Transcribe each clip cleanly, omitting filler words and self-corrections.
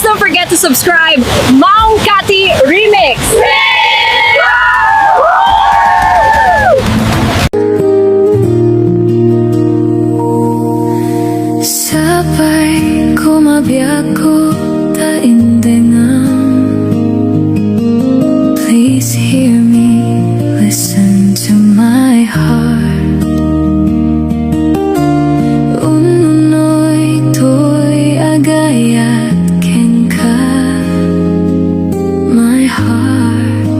don't forget to subscribe. Maong Kati Remix! Sabay kumabiyak ko taindengan. Please hear me, listen to my heart. Ununoy to'y agayat ken ka, my heart.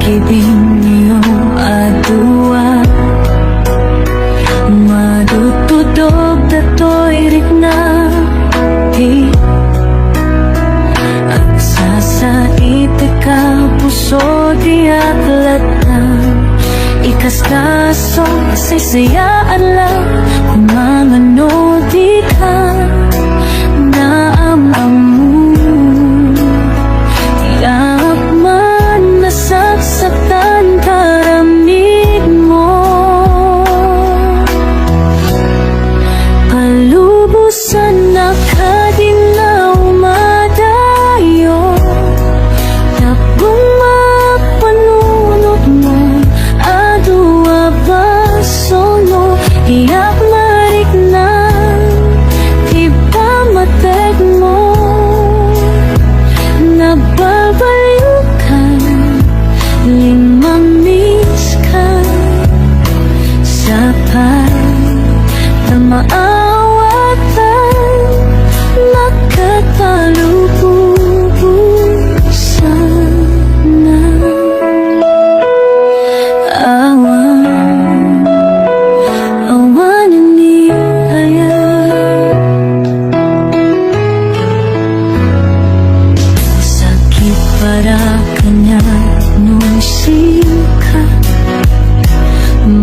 pag-ibig niyo adua madutudog datoy rikna at sasait ka puso di atlatan ikaskaso saysayaan lang kung mangano di ka naamamu tiyak man nasaksakan karamig mo palubusan na kadinaw madayo tapong mapanunod mo adua basono iyak marik na tiba matek mo nababayukan limamiss ka sa pagmamaawatan nakatalubusan na awan ni sakit para kanya nung sika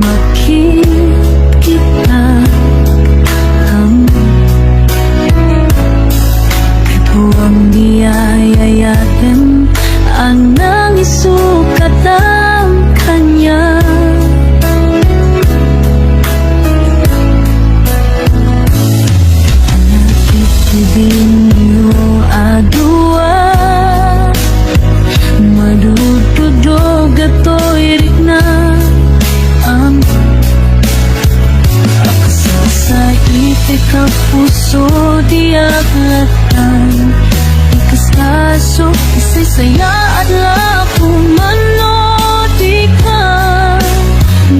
makikita ang buwang diyayayatin ang nangisukat ang kanya nakitibing niyo adua madududog ato'y rikna ang sa itik ka puso di aglatan ikaskaso isaysaya at lakumano di ka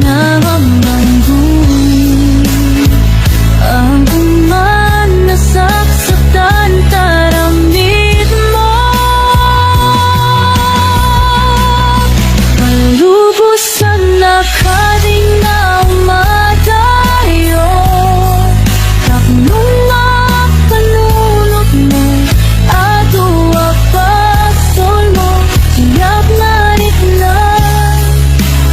namamangguin ang uman nasaksatan taramid mo palubusan na kadinaw madayo tapnong mapanunod mo adua pasol mo tiyak na rin na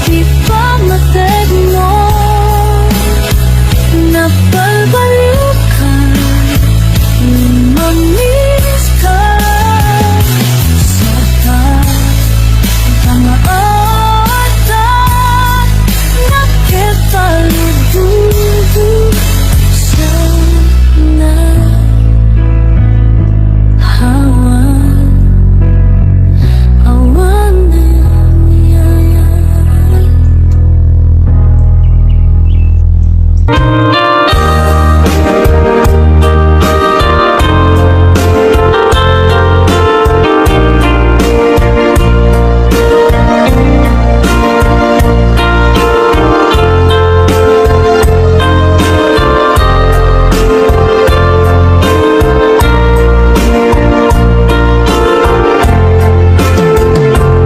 di pa matek mo napalbaliw ka mamiss ka sa pagmamaawatan nakitalubusan na awan na yayay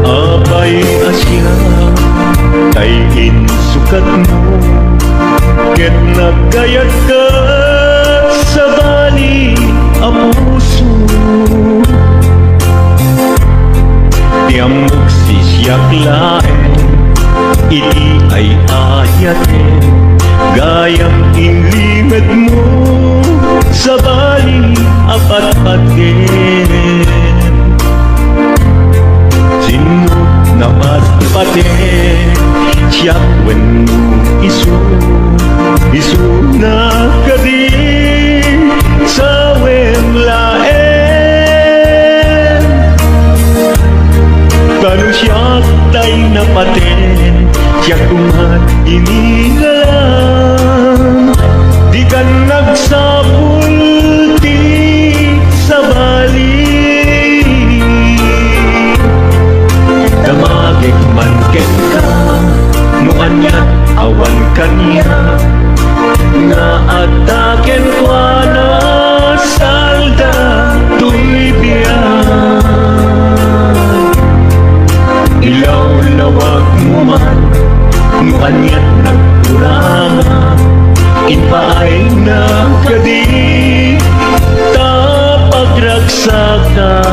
Abay asya kay insukat mo ket nagkayat ka sa bali a puso tiamok sisyak laen iti ay ayaten gayam inlimad mo sa bali apat-paten sino napat-paten siyak wenno isu na kadi sa wemlaen kanu siyak tay napaten siyak umat inigalam di kan nagsapulti sa bali damagik man ken ka no anyat awan kanya nga ataken kwa na salda tuy biyan ilaw lawag mo man no kanya't nagkurama inpaay na kadi ta pagragsakan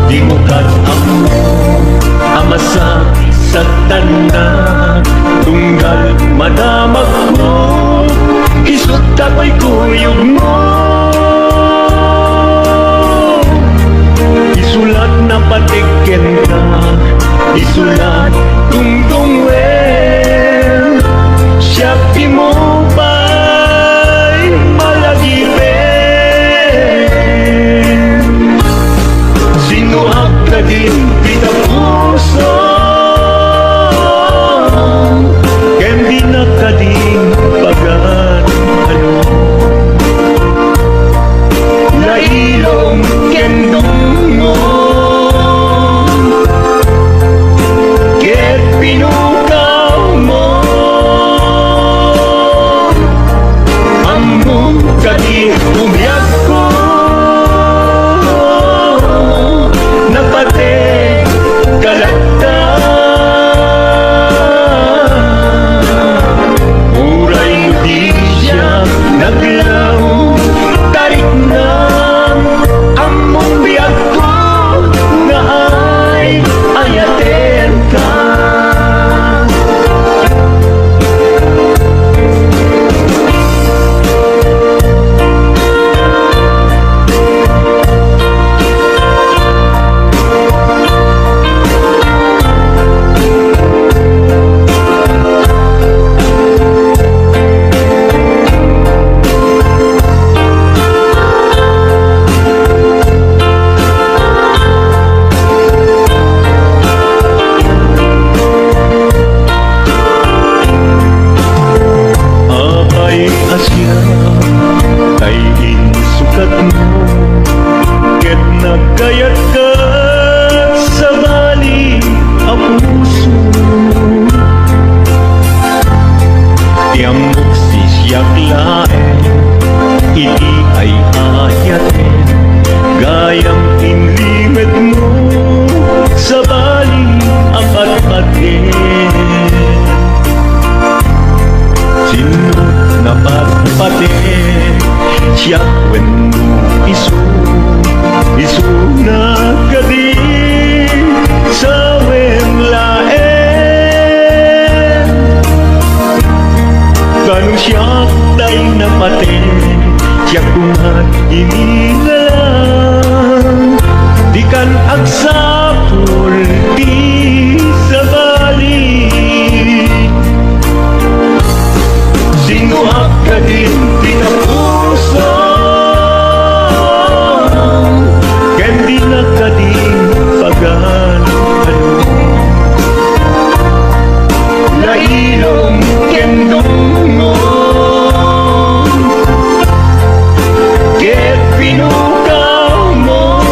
di mo amo amasa sa tanan tunggal madamag mo isut ako'y kuyog mo isulat na patigken ka isulat tungtung well siya mo ba'y malagipin sinuhak ka din pitang puso kendi na ka din pagan ano lailong kendong mo ket pinukaw mo among kadi umyak ko napate kalakta uray di siya naglaw tarik na among biyak ko nga ay ayaten ka Abay asya kay insukat mo ket nagkayat ka sa bali ang puso tiamok si siyak laen iti ay ayaten gayang inlimet mo sa bali ang patpaten sino na patpate siya when isu na kadi sa wen laen kanu siya day na pate siya kumat inilalang di kan agsapul di sa balik sinuhak ka din pinapuso kendi na ka din pagan ano lailong kendong mo ket pinukaw mo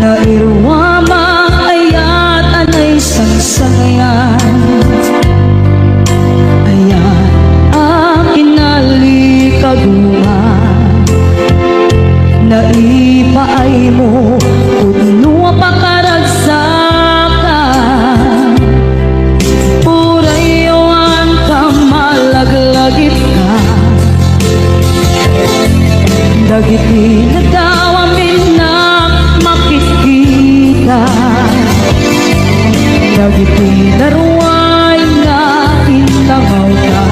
na irwama ayat anay sangsangayan. Ayat ang kinalikaguan na ipaay mo kudno pakaragsakan. Purayon ka malaglagip ka, dagiti nagdawamin na makikita, dagiti naruay na intangaw ka.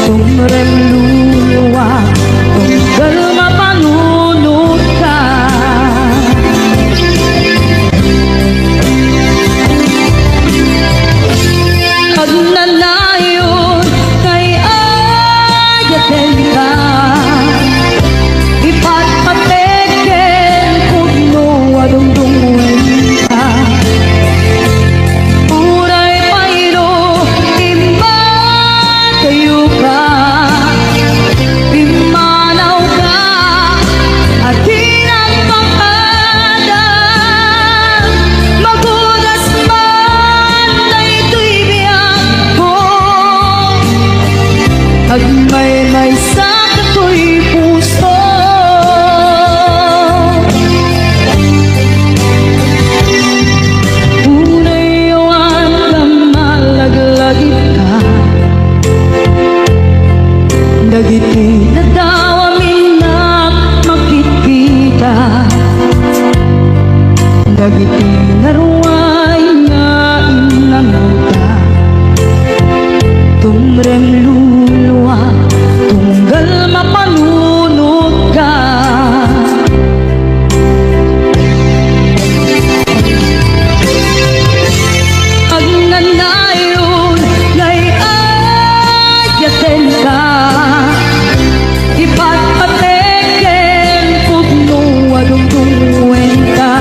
Tumrem luluwa, tunggal mapanunod ka. Pag nanayon kay ayaten ka, ipatpateken kudno adungdungan ka. Uray payro imba kayo ka, imanaw ka at pinagpakada. Magudas man na ito'y biyak ko, at may sakit ko'y puso. Unayawan ka malaglagip ka, dagiti nadawamin na makikita, dagiti naruay nga inangaw ka. Tumrem luluwa, tunggal mapanunod ka. Pag nanayon ngay ayaten ka, ipatpateken kudno adungdungen ka.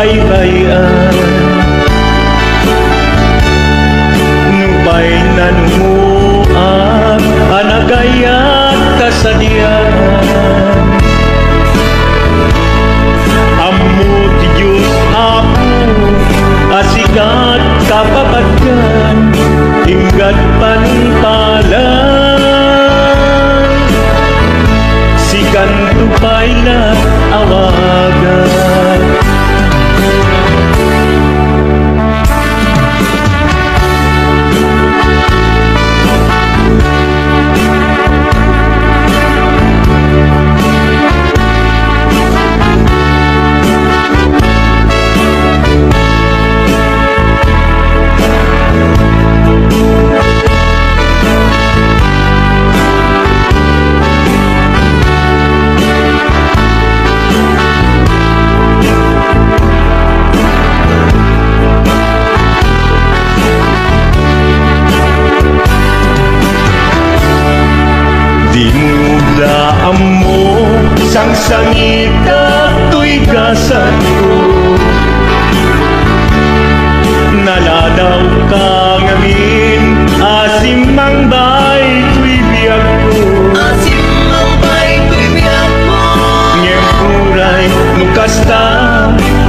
baybayan. Nubay nanumuak anagayat kasadian. Ammo ti Diyos Apo asikat kapapagyan inggat panipalan sikan tupay na awagan. Dinudaan mo sang sangit kato'y gasan ko. Naladaw ka ngamin asim mang bay tuy biyag ko. Asim ang bay bibiyag mo. Ngempuray nukasta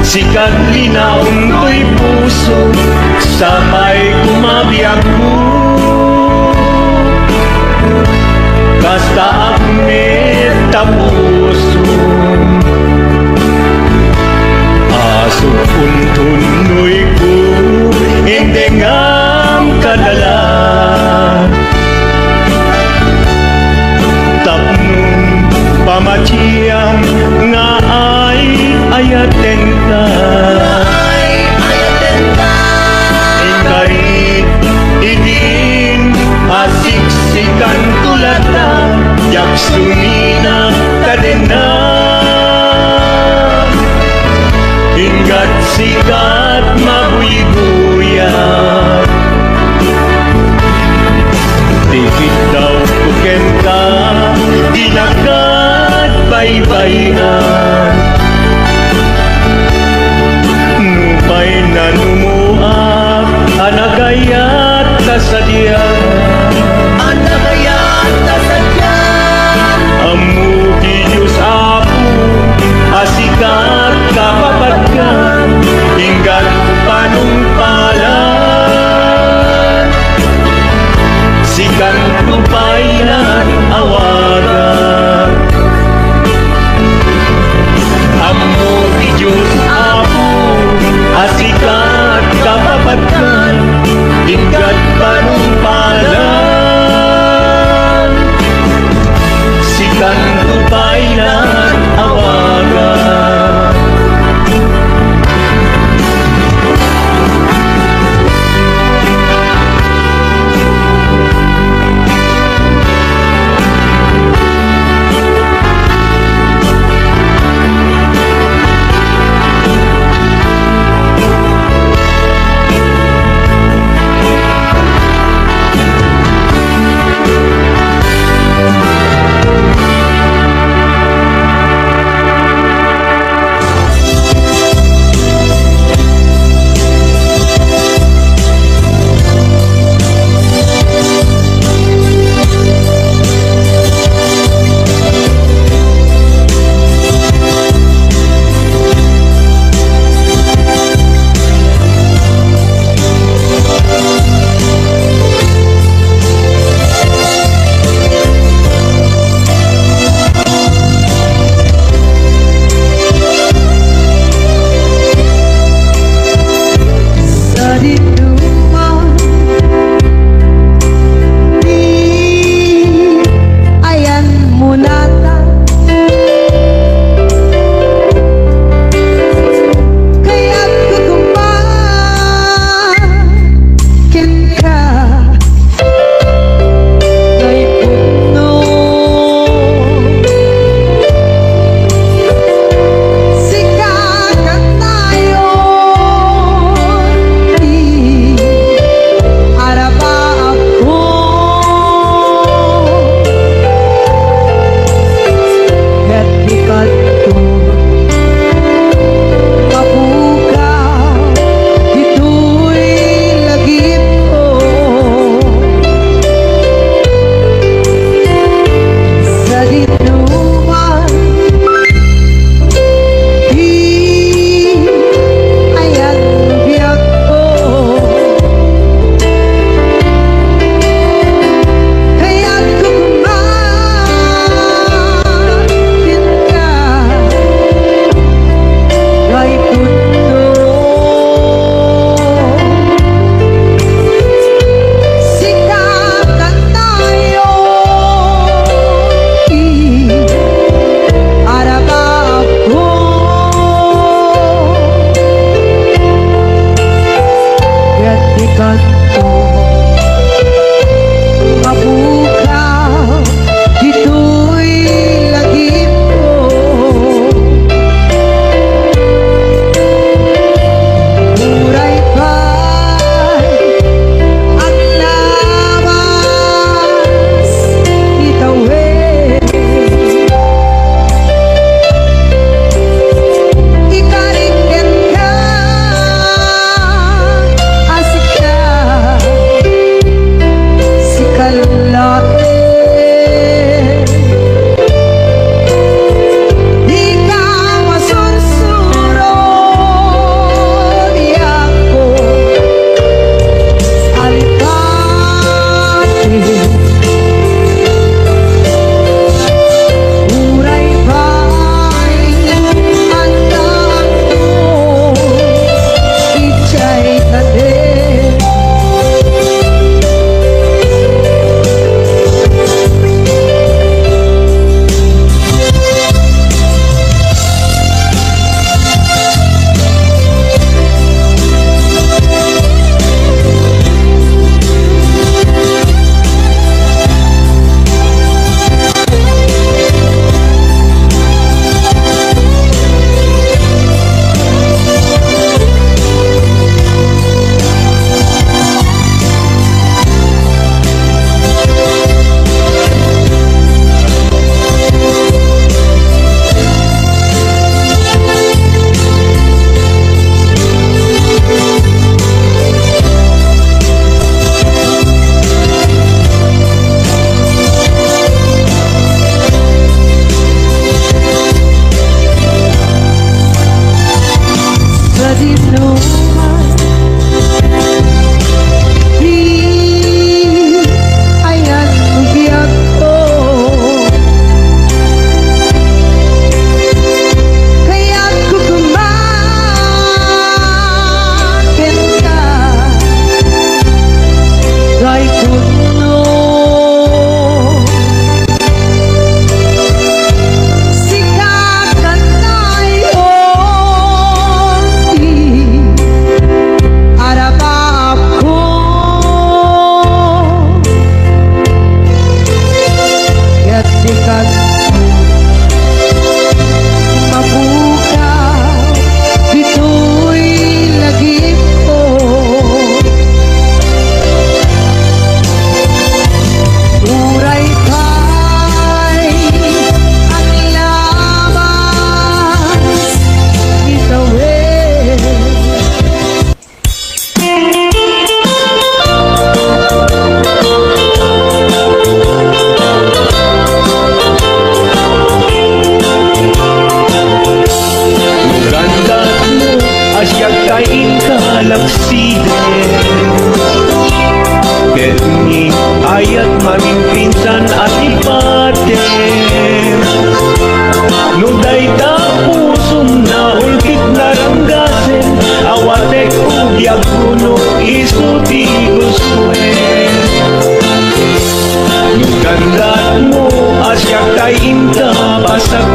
sikat linaon tuy puso samay kumabiyag mo. Basta akmet tapuso aso puntunoy ko hindi ngam kadala tapnong pamatiyang nga ay ayaten ka. Ay ayaten ka. Ingkarit idin asiksikan tulad na yak sumina kadena hinggat sikat mabuyguyan. Dikit daw tuken ka ginakat baybayan. Nupay na numuak anagayat kasadian. Anagayat kasadyan. Ammo ti Diyos Apo asikat kapapagyan hinggat panumpalan sikan tupayan awagan. Ammo ti Diyos Apo asikat kapapagyan hinggat panumpalan sikan tupayan awagan.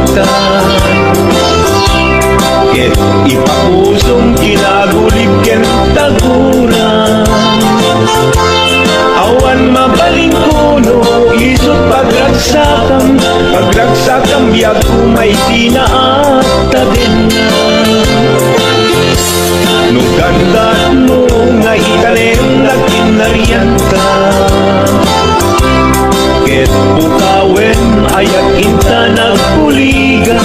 masaktan. Ket ipapusong kinagulib ken taguran. Awan mabaling kuno isot pagragsakam biag kumay tinaata din na. Nung ganda mo nga ikalim nagkinarian ka, ket bukawen ayak inta nagpuligan.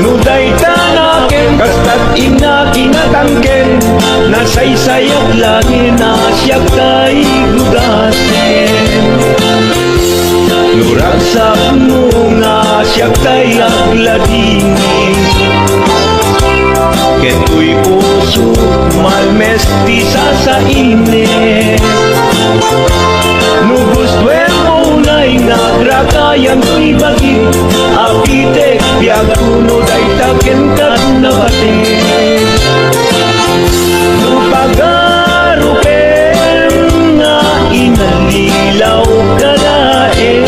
Nuday tanaken kastat ina kinatangken, nasaysayat lagi na siya kay gugasin. Nuragsak mo nga siya kay agladingin, ket tuy puso malmesti sa init. Nugustwen mo na'y nagrakayan tuy bagi, apitek biag kuno day taken kat nabatin. Nupagarupen nga inalilaw kalaen,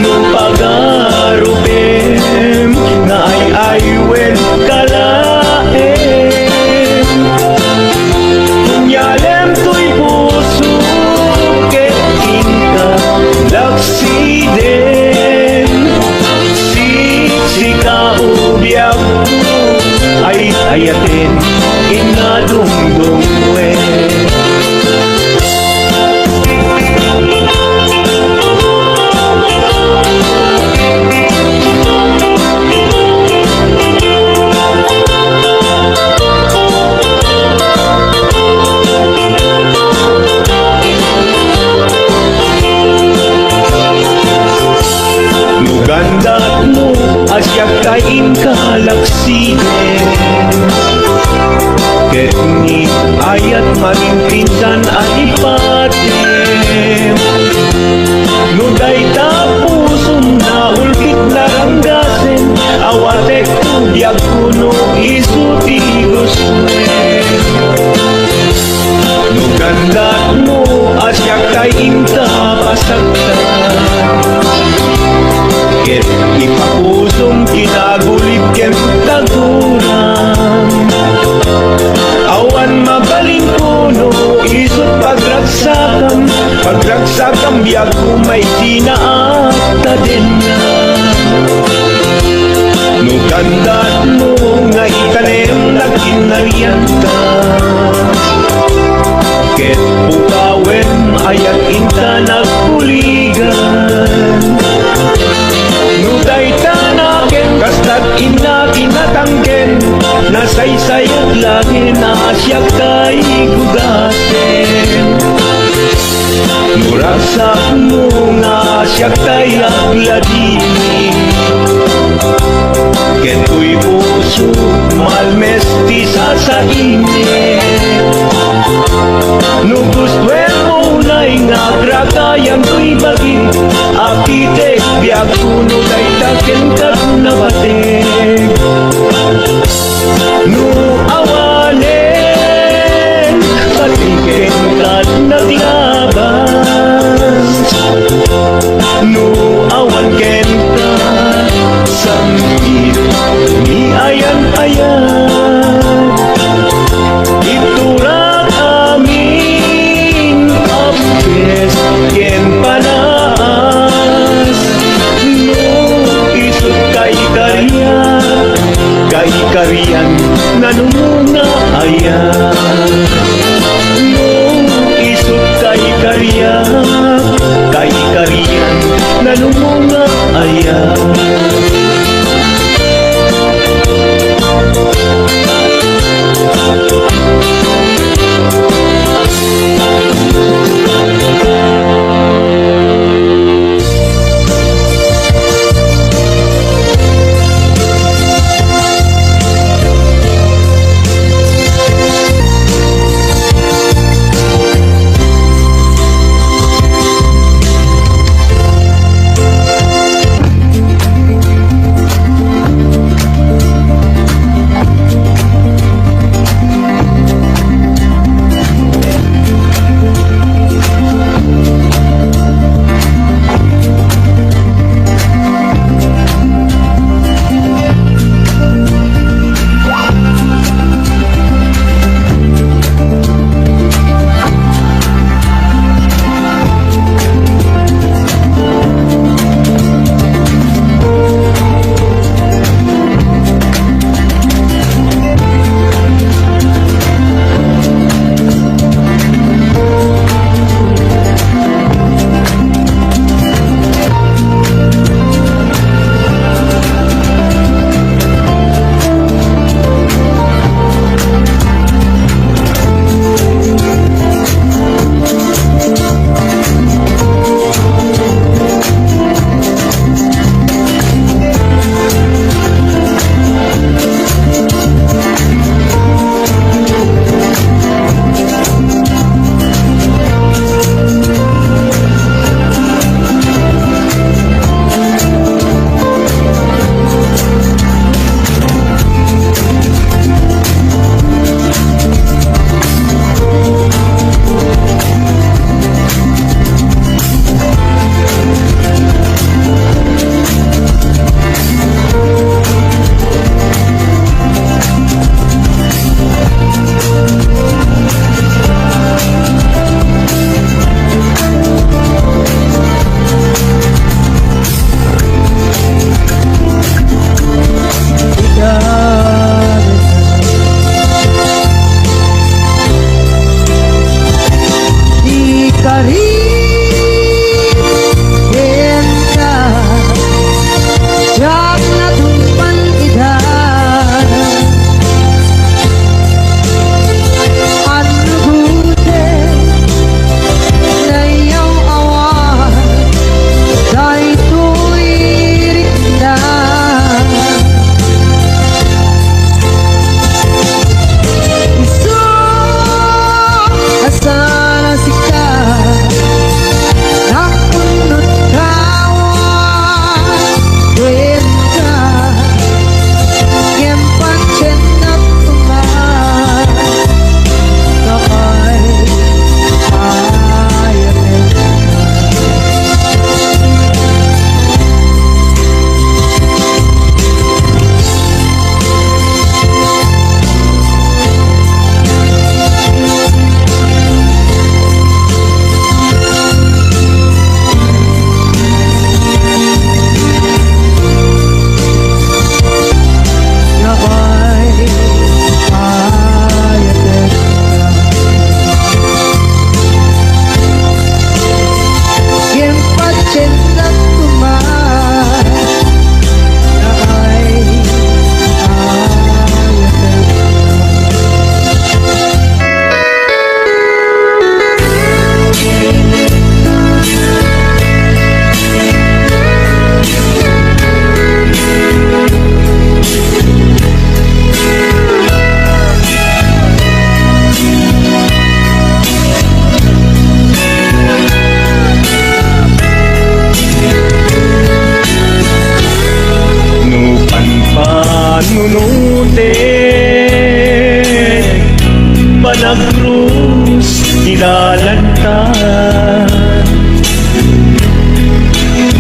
nupagarupen nga ay-aywen kalaen. Kunyalem tuy puso ket inka laksiden, sika ubiag ay ayatin inadungdungwe. Nugandat mo asyak kain kalaksiden, ket ni ayat maging pinsan alipatin. Nuday tapusong na ulkit naranggasen, awatek tubyag kuno isuti guswen. Nugandat mo asyak kain kapasagtan, ket ipapusong kinagulib ken taguran. Awan mabaling kuno isot pagragsakam biag kumay tinaata din na. Nugandat mo nga ikalim nagkinarian ka, ket pukawen ayak inta nagpuligan. Nuday tanaken kastat ina kinatangken, nasaysayat lagi na siya kay gugasin. Nurasak mo nga siya kay agladini, ket tuy puso malmesti sa init. Nugustwen mo na'y nagrakayan tuy bagi, apitek biag kuno day taken kat nabatin. Nu awanen patiken kat naglabas, nu awan ken ka samgit ni ayan-ayan. Iturak amin apes ken panas, no isut kay karian nanumuna ayan. No isut kay karian nanumuna ayan.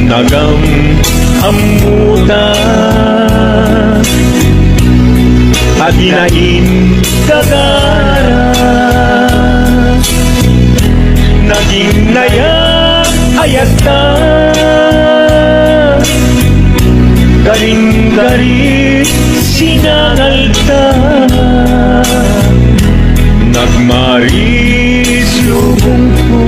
Nagam amutan at inain kagara, naging nayak ayatan, garing-garing sinangalta, nagmaris lubong ko,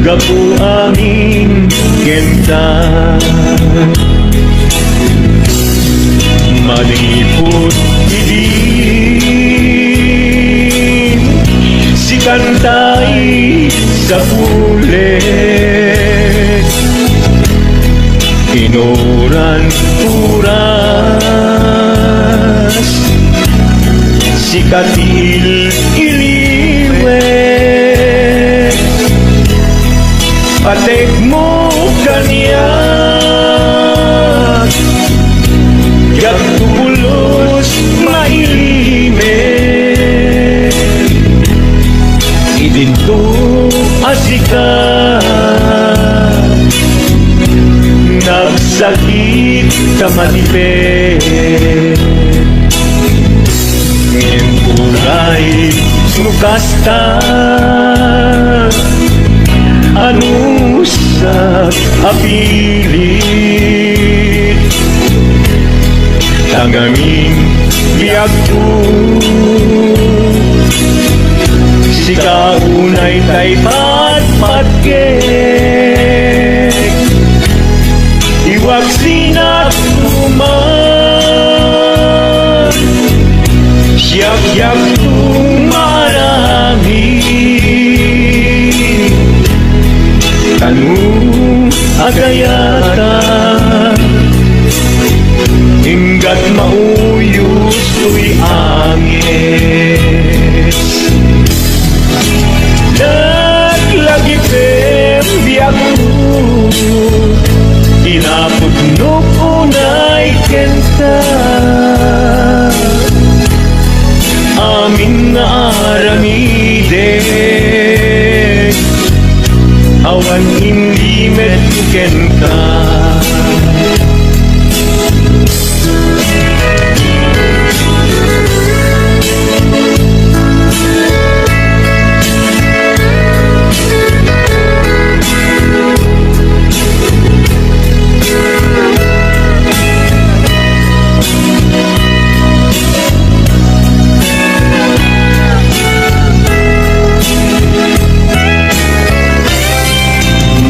gapu aming genta. Malipot idin si kantay sa pulet, inuran puras si katil iliwet, patek mo kanyak yak tubulos mailimen, idinto asika nagsakit ka matipid, ngenturay sumukasta anusak apilit, tangaming biag ko si kaunay tay patpatkek, iwag sinat tuman siyak-yak tumarami, tanong agayata hinggat mauyos to'y angis, naglagipem biyak ko, inapudnok unay kenta, amin nga aramide, awan hindi medkuken ka.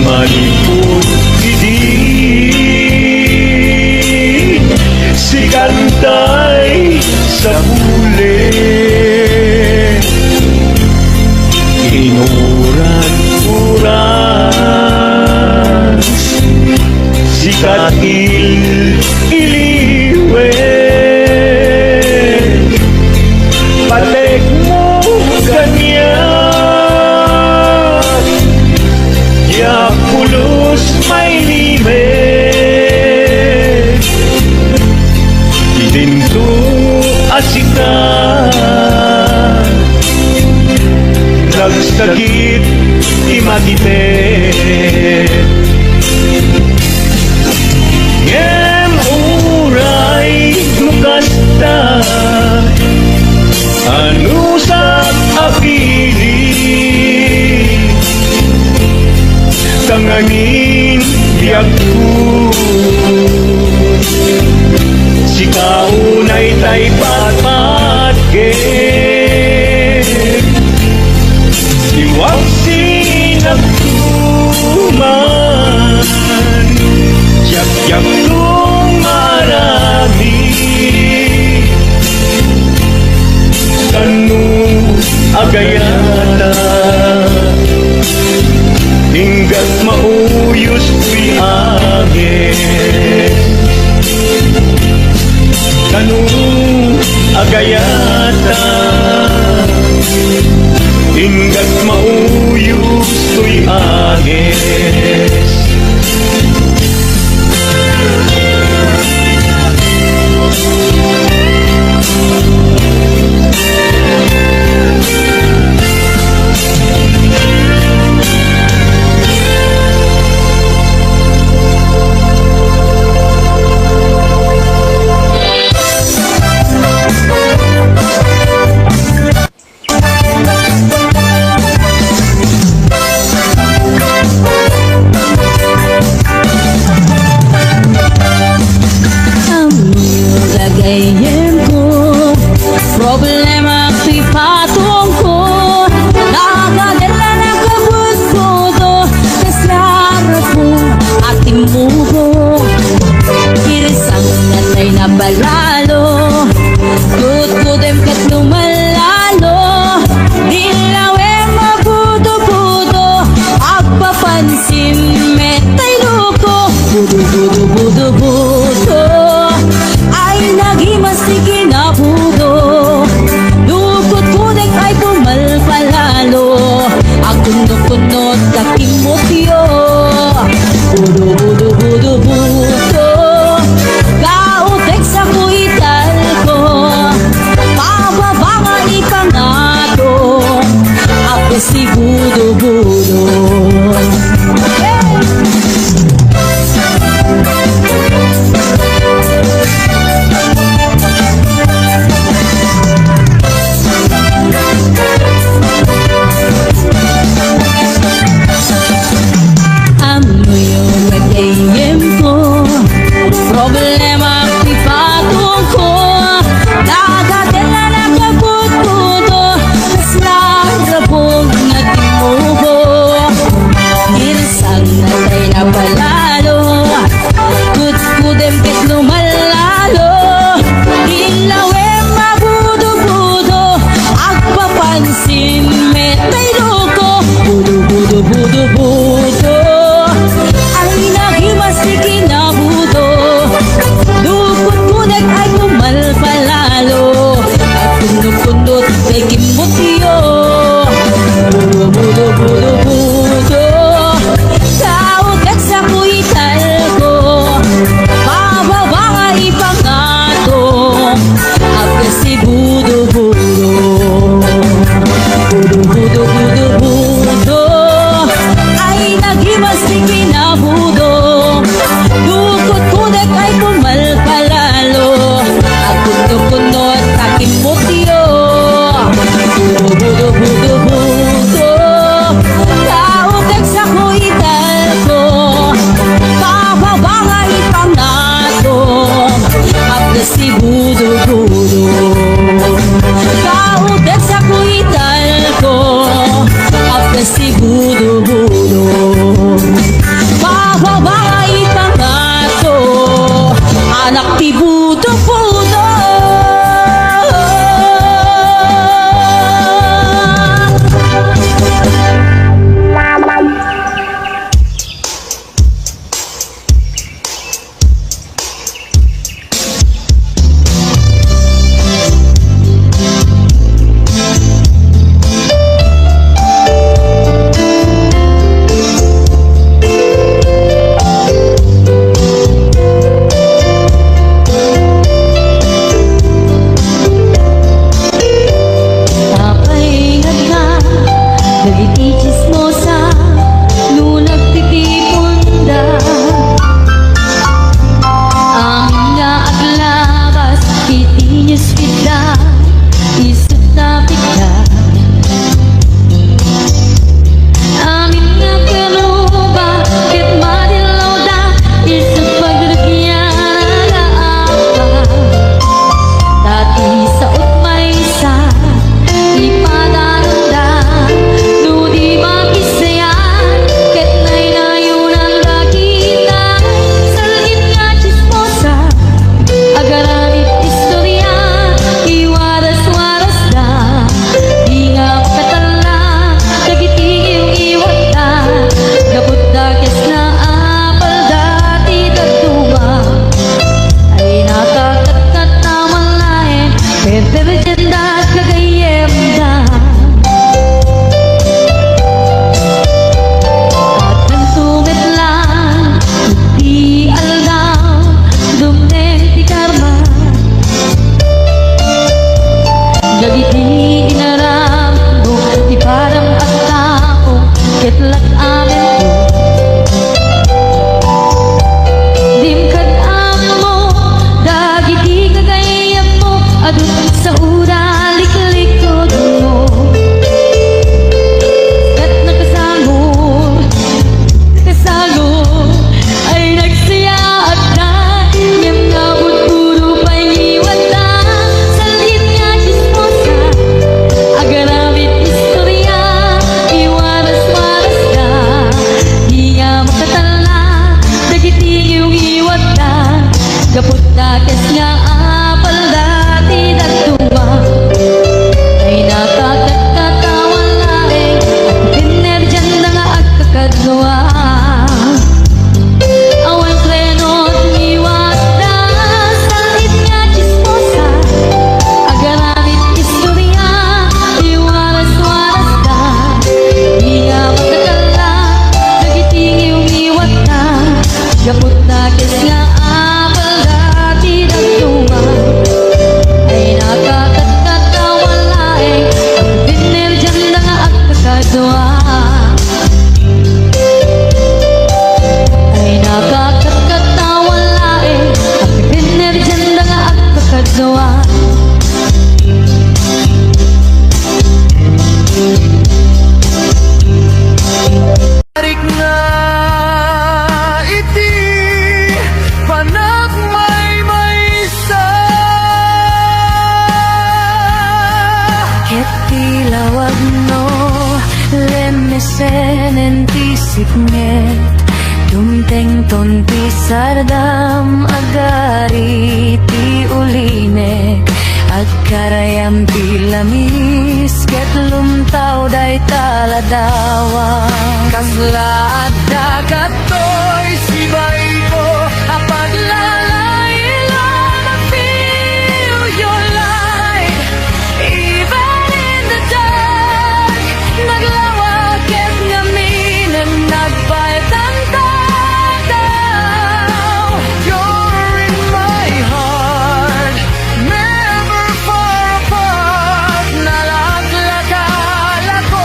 Malipot idin si kantay sa pulet, inuran-uran si katil iliwet, patek mo ganyan, yak pulos may limet, idinto asikan, nagsagit imatipet, ngem uray lukasta, anusak apili, tangangin biyak ko si kaunay tay patpatkek, iwag sinagtuman yak-yak kong marami, tanong agayata hinggat mauyos ko'y agis, tanong agayata hinggat mauyos ko'y agis. pansin metay luko budo budo budo budo ay nagimasigi na budo lukot kunek ay pumalpalalo akunot-kunot taking mutyo budo budo budo budo kautek sa kuital ko pababa nga ipangato ako si budo budo Amo yung nag-aim ko problema pipatong ko dagatela na kaput-puto mas larabong natimubo irsang natay na palalo kut-kudem ket lumalalo ilawe mabudo-budo agpapansin metay luko budo-budo-budo-budo ay nagimasiki na budo lukot kunek ay pumalpalalo at kunot-kunot kay kimutyo budo budo budo budo kautek sa kuya siknget Dumteng ton pisardam agari ti ulinek Agkarayam pilamis ket lumtaw day taladawang Kasla at dagat to'y sibay ko apaglalaylan I feel your light even in the dark Naglawag ket ngamin ang nagbaytang tataw You're in my heart, never far apart. Nalaglakala ko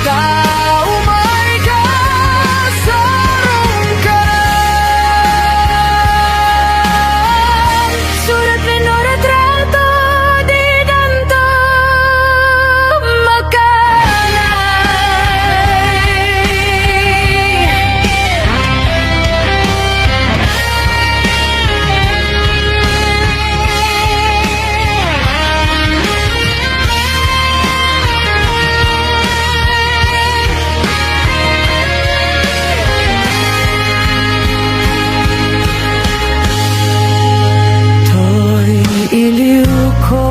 Kaumay ka, sarong ka Surat minoritrato di tanto To'y iliw ko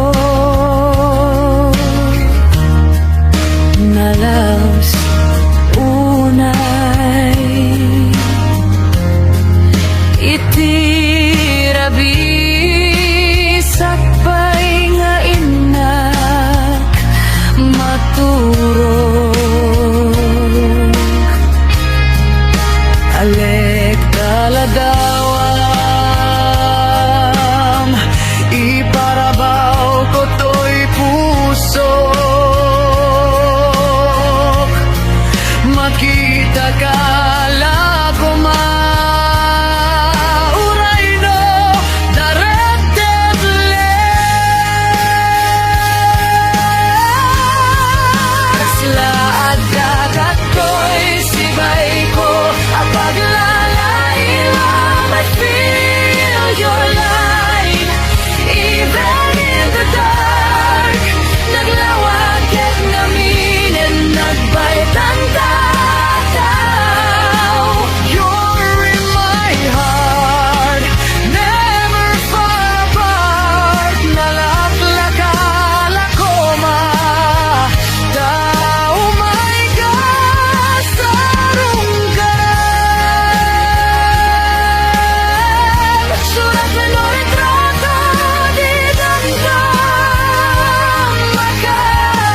Nalas unay Itirabi sakpay nga inak maturog Alek taladawam Iparabaw ko to'y puso Makita ka lako mauray no directed Kasla at dagat ko'y sibay ko Apaglalaylang I feel your light Even in the dark Naglawag ket ngamin and nagbaytang tataw You're in my heart, never far apart. Nalaklakala ko Taumay ka, sarong ka Surat minoritrato di tanto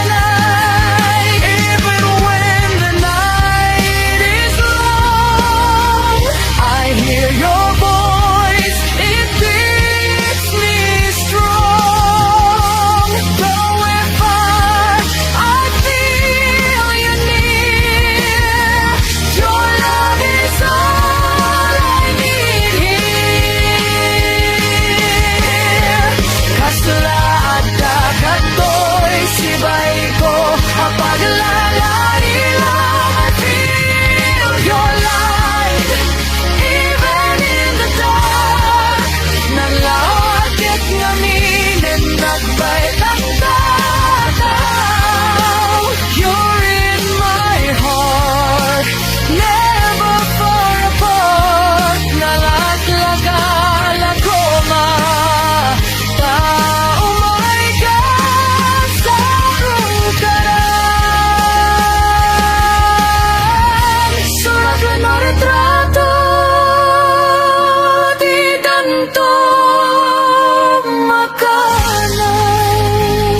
makanay Even when the night is long, I hear your voice, it beats me strong. Going far, I feel you near. Your love is all I need here. Kasla at dagat to'y sibay ko, apaglalaylang I feel your light, even in the dark. Nalawag ket ngamin and nagbaytang tataw. You're in my heart, never far apart. Nalaglagala ko taumay ka, sarong ka Surat minoritrato di tanto makanay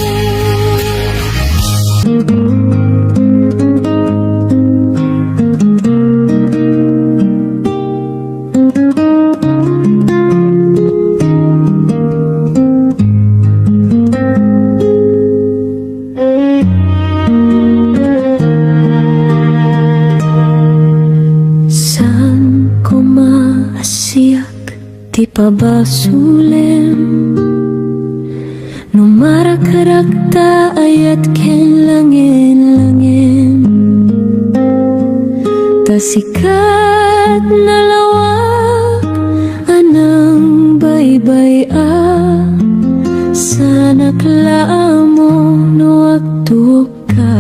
Saan ko maasiyak di pabasulem Numarakarakta ayat ken langin-langin Tasikat na lawak anang baybay Sana klaamo no agtuok ka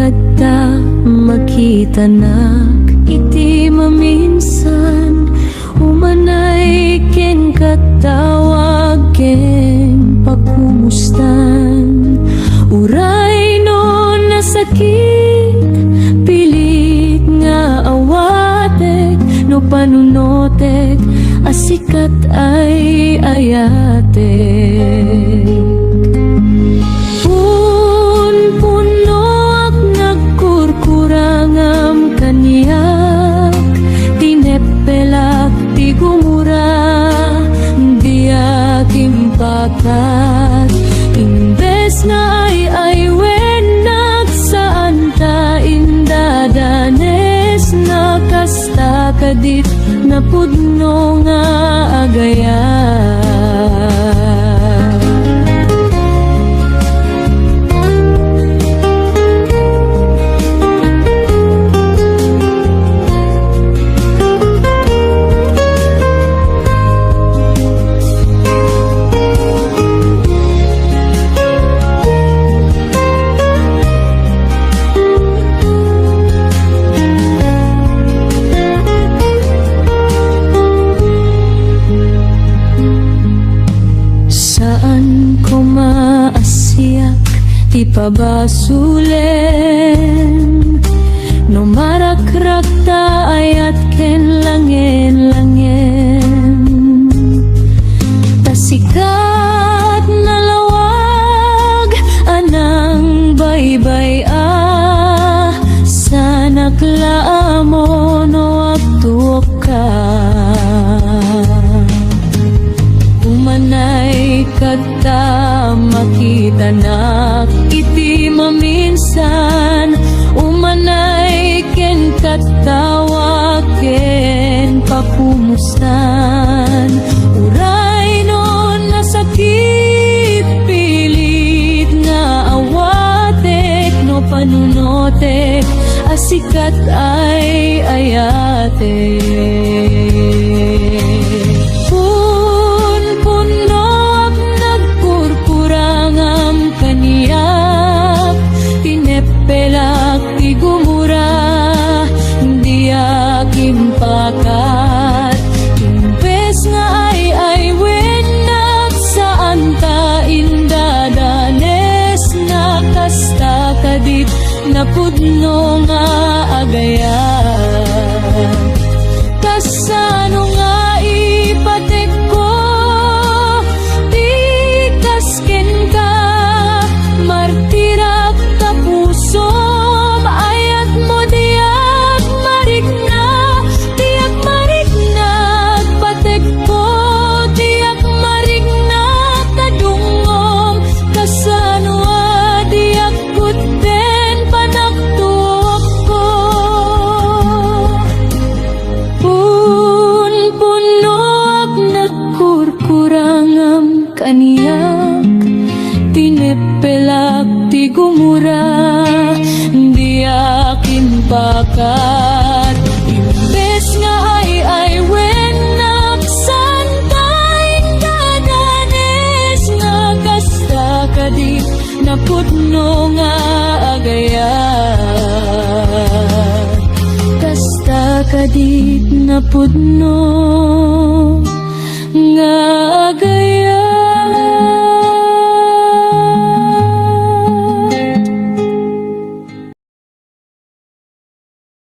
kadta makita nak iti maminsan umanay ken katawag ken pakumustan uray no nasakit pilit nga awatek no panunotek asikat ay ayatek puno ak nagkurkurangam kaniyak tinepelak ti gumura diak impakat imbes na ay wenak saan ta indadanes nakasta kadit na pudno nga agaya saan ko maasiyak ti pabasulen no marakrak ta ayat ken langen tasikat na lawag anang baybay sanak laamo no agtuok ka umanay kadta makita nak iti maminsan umanay ken katawag ken pakumustan uray no nasakit pilit nga awatek no panunotek asikat ay ayatek pelak ti gumura diak impakat imbes nga ay wenak saan ta indadanes nakasta kadit na pudno nga agaya kasano nga ipatek ko di kasken ka martirak tapusom ayat mo diak marikna patek ko diak marikna kadungom kasano diak kuten panaktuok ko puno ak nagkurkurangam kaniyak tinepelak ti gumura diak impakat imbes nga ay wenak santay kadanes nga kasta kadit na pudno nga agaya kasta kadit na pudno nga agaya